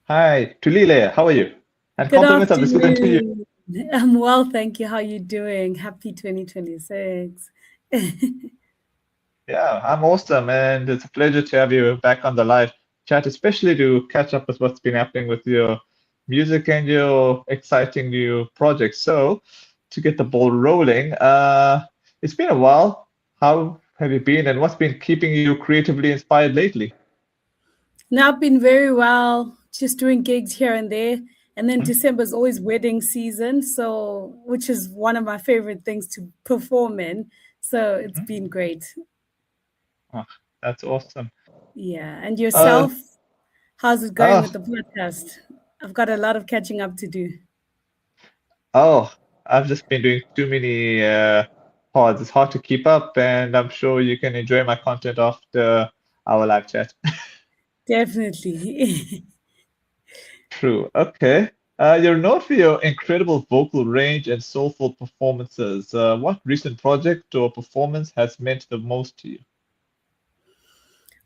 Hi, Thulile, how are you? And Good compliments of the season to you. afternoon. I'm well, thank you. How you doing? Happy 2026. Yeah, I'm awesome, and it's a pleasure to have you back on the live chat, especially to catch up with what's been happening with your music and your exciting new project. So, to get the ball rolling, it's been a while. How have you been, and what's been keeping you creatively inspired lately? Now I've been very well, just doing gigs here and there. And then Hmm? December is always wedding season, so which is one of my favorite things to perform in. So it's Mhm. been great. Oh, that's awesome. Yeah. And Uh, yourself? How's it going with oh, the podcast? I've got a lot of catching up to do. oh, I've just been doing too many pods. It's hard to keep up, and I'm sure you can enjoy my content after our live chat. Definitely. True. Okay. You're known for your incredible vocal range and soulful performances. What recent project or performance has meant the most to you?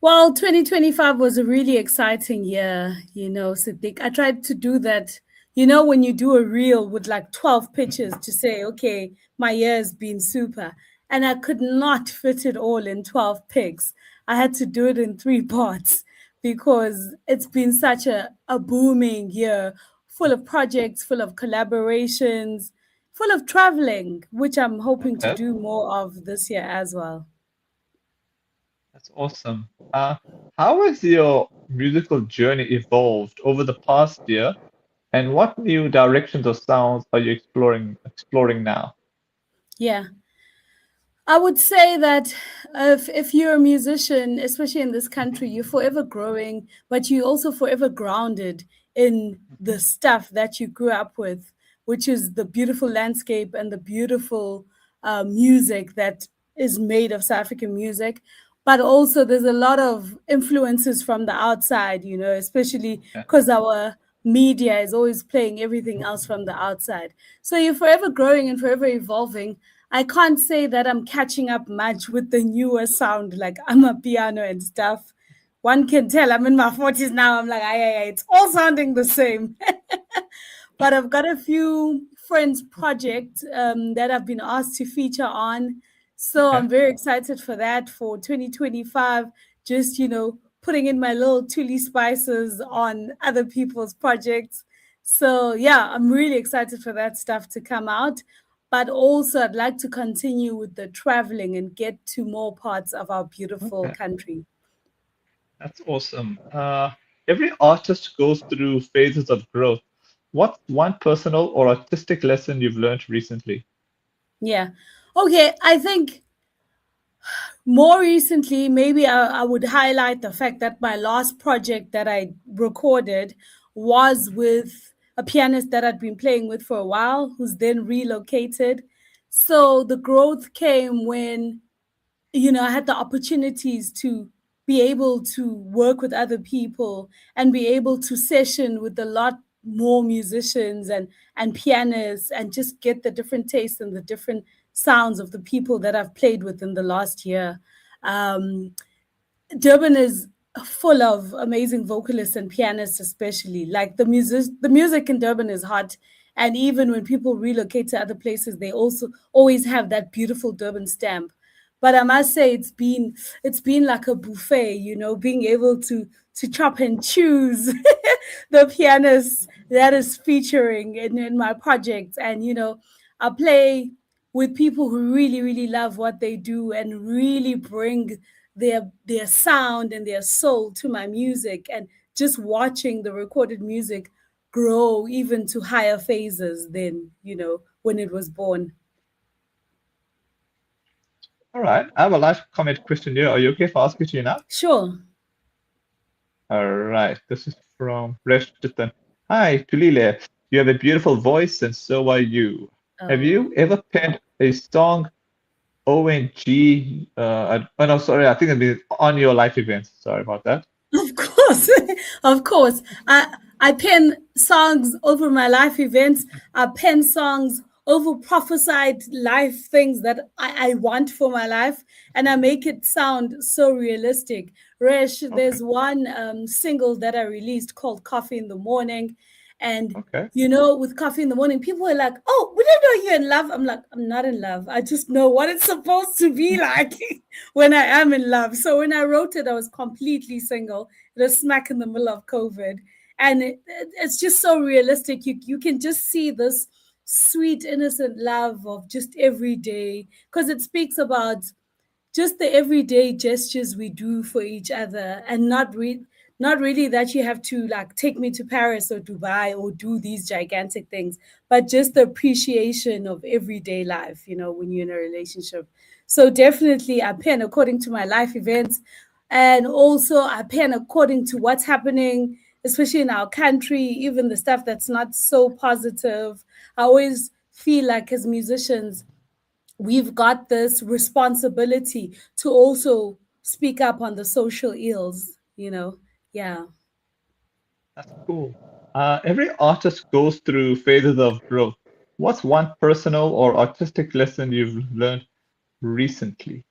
Well, 2025 was a really exciting year, Siddiq. I tried to do that, when you do a reel with like 12 pictures to say, okay, my year has been super. And I could not fit it all in 12 pics. I had to do it in three parts because it's been such a booming year, full of projects, full of collaborations, full of traveling, which I'm hoping to Okay, do more of this year as well. that's awesome. How has your musical journey evolved over the past year, and what new directions or sounds are you exploring now? Yeah. I would say that if you're a musician, especially in this country, you're forever growing, but you're also forever grounded in the stuff that you grew up with, which is the beautiful landscape and the beautiful music that is made of South African music. But also, there's a lot of influences from the outside, especially Okay. because our media is always playing everything else from the outside. So you're forever growing and forever evolving. I can't say that I'm catching up much with the newer sound, like I'm a piano and stuff. One can tell I'm in my 40s now. I'm like, it's all sounding the same. But I've got a few friends' projects that I've been asked to feature on. So Okay. I'm very excited for that for 2025. Just, putting in my little Tuli spices on other people's projects. So yeah, I'm really excited for that stuff to come out. But also, I'd like to continue with the traveling and get to more parts of our beautiful Okay. country. That's awesome. Every artist goes through phases of growth. What's one personal or artistic lesson you've learned recently? Yeah. Okay. I think more recently, maybe I would highlight the fact that my last project that I recorded was with a pianist that I'd been playing with for a while, who's then relocated. So the growth came when I had the opportunities to be able to work with other people and be able to session with a lot more musicians and pianists and just get the different tastes and the different sounds of the people that I've played with in the last year. Um, Durban is full of amazing vocalists and pianists, especially. Like the music in Durban is hot. And even when people relocate to other places, they also always have that beautiful Durban stamp. But I must say it's been like a buffet, being able to chop and choose the pianist that is featuring in my project. And I play with people who really, really love what they do and really bring their sound and their soul to my music, and just watching the recorded music grow even to higher phases than when it was born. All right. I have a live comment question here. Are you okay if I ask it to you now? Sure. All right. This is from Reshtan. Hi, Tulile. You have a beautiful voice, and so are you. Have you Oh. ever penned a song ONG? Oh no, sorry. I think it'd be on your life events. Sorry about that. Of course, of course. I pen songs over my life events. I pen songs over prophesied life things that I want for my life, and I make it sound so realistic. Resh, Okay. there's one single that I released called Coffee in the Morning. And Okay. with Coffee in the Morning, people are like, "Oh, we didn't know you're in love." I'm like, "I'm not in love. I just know what it's supposed to be like when I am in love." So when I wrote it, I was completely single. It was smack in the middle of COVID, and it's just so realistic. You can just see this sweet, innocent love of just every day, because it speaks about just the everyday gestures we do for each other, and not really that you have to like take me to Paris or Dubai or do these gigantic things, but just the appreciation of everyday life, when you're in a relationship. So definitely I pen according to my life events, and also I pen according to what's happening, especially in our country, even the stuff that's not so positive. I always feel like as musicians, we've got this responsibility to also speak up on the social ills. Yeah. That's cool. Every artist goes through phases of growth. What's one personal or artistic lesson you've learned recently?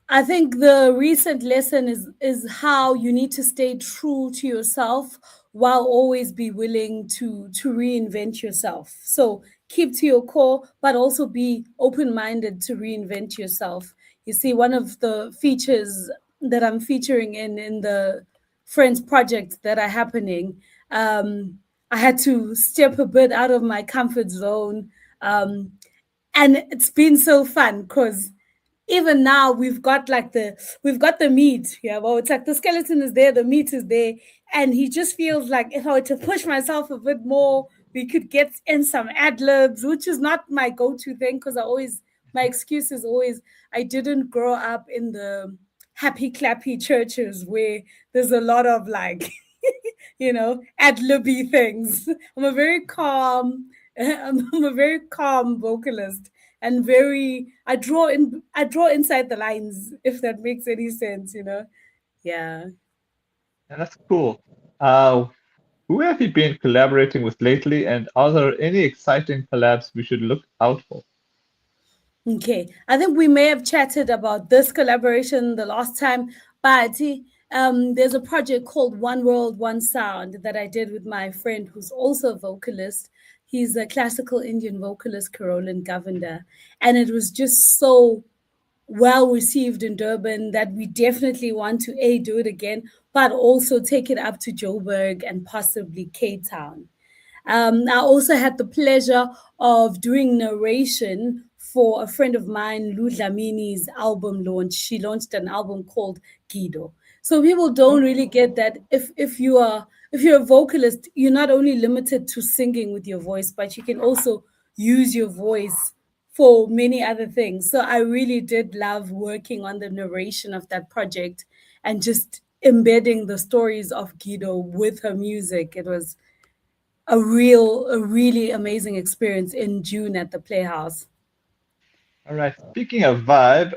I think the recent lesson is how you need to stay true to yourself while always be willing to reinvent yourself. So keep to your core, but also be open-minded to reinvent yourself. You see, one of the features that I'm featuring in the Friends project that are happening, I had to step a bit out of my comfort zone. Um, and it's been so fun because even now we've got the meat. Yeah, well, it's like the skeleton is there, the meat is there, and he just feels like if I were to push myself a bit more, we could get in some ad libs, which is not my go-to thing, because my excuse is always I didn't grow up in the happy clappy churches where there's a lot of like ad libby things. I'm a very calm I'm a very calm vocalist, and very I draw inside the lines, if that makes any sense. Yeah. And that's cool. Uh, who have you been collaborating with lately, and are there any exciting collabs we should look out for? Okay, I think we may have chatted about this collaboration the last time, but there's a project called One World, One Sound that I did with my friend who's also a vocalist. He's a classical Indian vocalist, Carolyn Govender, and it was just so well received in Durban that we definitely want to do it again, but also take it up to Joburg and possibly Cape Town. I also had the pleasure of doing narration for a friend of mine, Lou Dlamini's album launch. She launched an album called Guido. So people don't Okay. really get that if you're a vocalist, you're not only limited to singing with your voice, but you can also use your voice for many other things. So I really did love working on the narration of that project and just embedding the stories of Guido with her music. It was a really amazing experience in June at the Playhouse. All right. Speaking of vibe,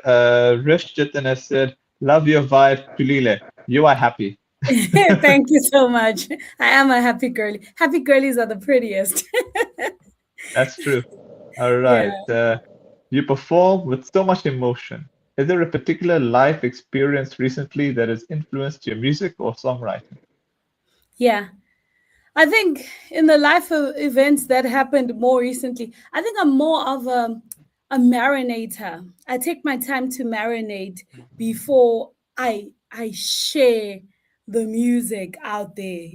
Rish Jitin has said, "Love your vibe, Thulile. You are happy." Thank you so much. I am a happy girly. Happy girlies are the prettiest. That's true. All Yeah. right. You perform with so much emotion. Is there a particular life experience recently that has influenced your music or songwriting? Yeah. I think in the life of events that happened more recently, I think I'm more of a marinator. I take my time to marinate before I share the music out there,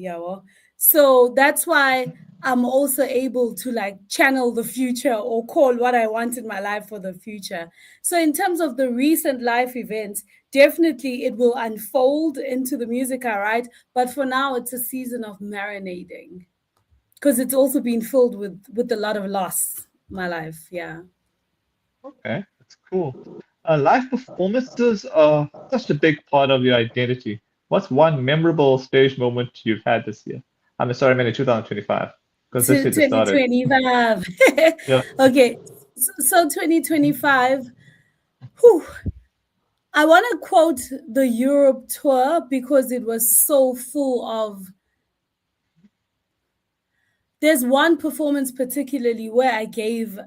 So that's why I'm also able to like channel the future or call what I want in my life for the future. So in terms of the recent life events, definitely it will unfold into the music I write, but for now, it's a season of marinating because it's also been filled with a lot of loss. My life, yeah. Okay, that's cool. Live performances are such a big part of your identity. What's one memorable stage moment you've had this year? I'm sorry, I meant in 2025, because this To year just started. 2025. Yeah. Okay, so 2025. Whew, I want to quote the Europe tour because it was so full of there's one performance particularly where I gave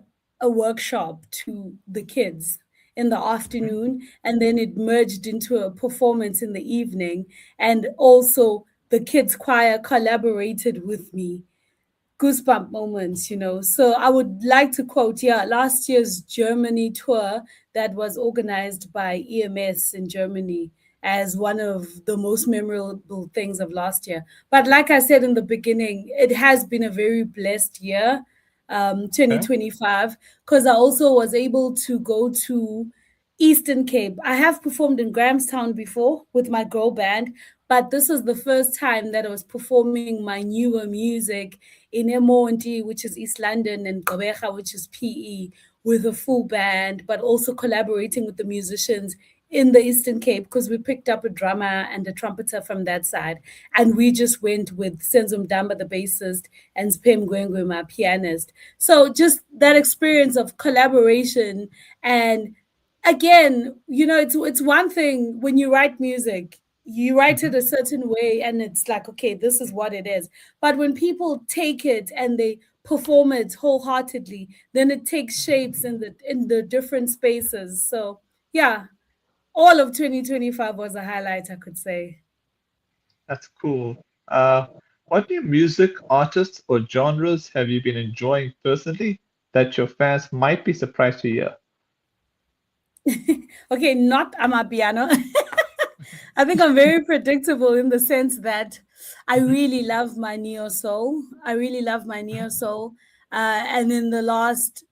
a workshop to the kids in the afternoon, and then it merged into a performance in the evening. And also, the kids' choir collaborated with me. Goosebump moments, you know. So I would like to quote, yeah, last year's Germany tour that was organized by EMS in Germany as one of the most memorable things of last year. But like I said in the beginning, it has been a very blessed year, Okay. 2025, because I also was able to go to Eastern Cape. I have performed in Grahamstown before with my girl band, but this was the first time that I was performing my newer music in Emonti, which is East London, and Gqeberha, which is PE, with a full band, but also collaborating with the musicians in the Eastern Cape because we picked up a drummer and a trumpeter from that side. And we just went with Senzo Mdamba, the bassist, and Spem Gwengwe, my pianist. So just that experience of collaboration. And again, you know, it's one thing when you write music, you write it Hmm. a certain way and it's like, okay, this is what it is. But when people take it and they perform it wholeheartedly, then it takes shapes in the different spaces. So yeah, all of 2025 was a highlight, I could say. That's cool. What new music, artists, or genres have you been enjoying personally that your fans might be surprised to hear? Okay, not Amapiano. I think I'm very predictable in the sense that I Hmm. really love my neo soul. I really love my neo soul. And in the last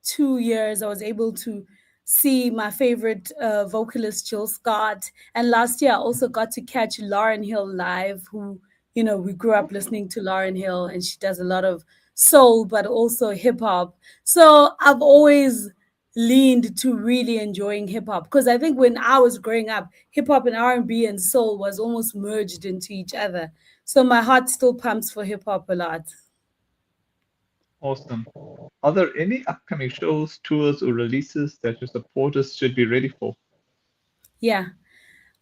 2 years, I was able to see my favorite vocalist, Jill Scott. And last year, I also got to catch Lauren Hill live, who, you know, we grew up listening to Lauren Hill, and she does a lot of soul, but also hip hop. So I've always leaned to really enjoying hip hop because I think when I was growing up, hip hop and R&B and soul was almost merged into each other. So my heart still pumps for hip hop a lot. Awesome. Are there any upcoming shows, tours, or releases that your supporters should be ready for? Yeah.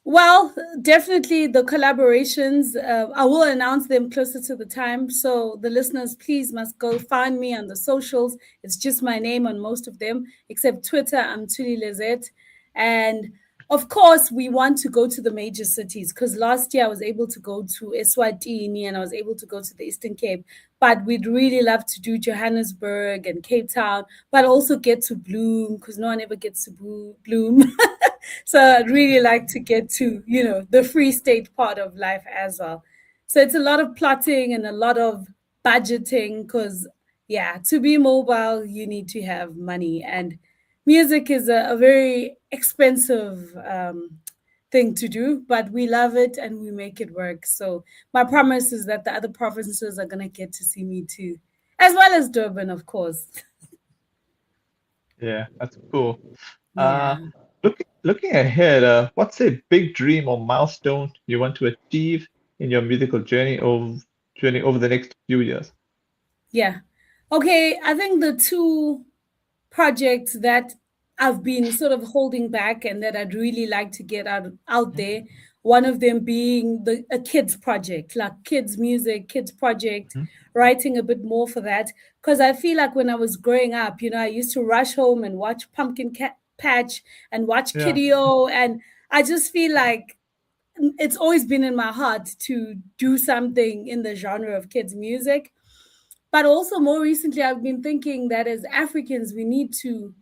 Well, definitely the collaborations. I will announce them closer to the time. So the listeners, please must go find me on the socials. It's just my name on most of them, except Twitter. I'm Thulile Zama. And of course, we want to go to the major cities because last year I was able to go to Eswatini and I was able to go to the Eastern Cape. But we'd really love to do Johannesburg and Cape Town, but also get to Bloom because no one ever gets to Bloom. So I'd really like to get to, you know, the free state part of life as well. So it's a lot of plotting and a lot of budgeting because, yeah, to be mobile, you need to have money. And music is a very expensive thing to do, but we love it and we make it work. So my promise is that the other provinces are going to get to see me too, as well as Durban, of course. Yeah, that's cool. Uh, Yeah. looking ahead, what's a big dream or milestone you want to achieve in your musical journey over the next few years? Yeah. Okay. I think the two projects that I've been sort of holding back and that I'd really like to get out there. One of them being a kids project, like kids music, kids project, Mhm. writing a bit more for that. Because I feel like when I was growing up, you know, I used to rush home and watch Patch and watch Yeah. Kiddio, and I just feel like it's always been in my heart to do something in the genre of kids music. But also more recently, I've been thinking that as Africans, we need to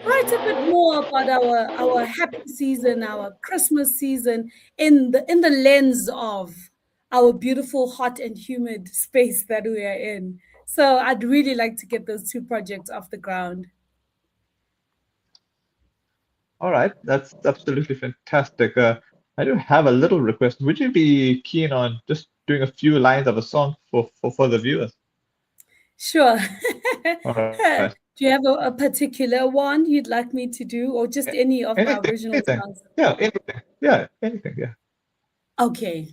write a bit more about our happy season, our Christmas season, in the lens of our beautiful, hot and humid space that we are in. So I'd really like to get those two projects off the ground. All right, that's absolutely fantastic. I do have a little request. Would you be keen on just doing a few lines of a song for the viewers? Sure. All right. Do you have a particular one you'd like me to do, or just any of my original Anything. songs? Yeah, anything. Yeah, anything. Yeah. Okay.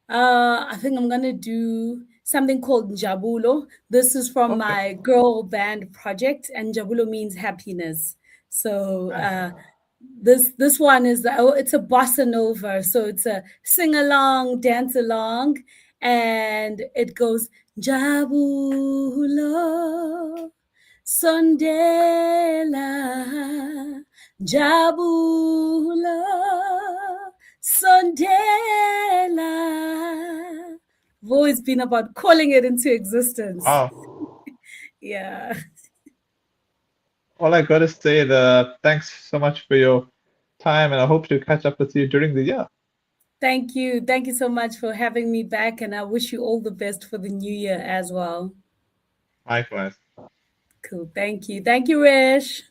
I think I'm gonna do something called Njabulo. This is from Okay. my girl band project, and Njabulo means happiness. So Nice. this one is it's a bossa nova, so it's a sing along, dance along, and it goes Jabulo Sondela Jabulo Sondela. I've always been about calling it into existence. Wow. Yeah. All I gotta say, thanks so much for your time, and I hope to catch up with you during the year. Thank you. Thank you so much for having me back, and I wish you all the best for the new year as well. Likewise. Cool. Thank you. Thank you, Rish.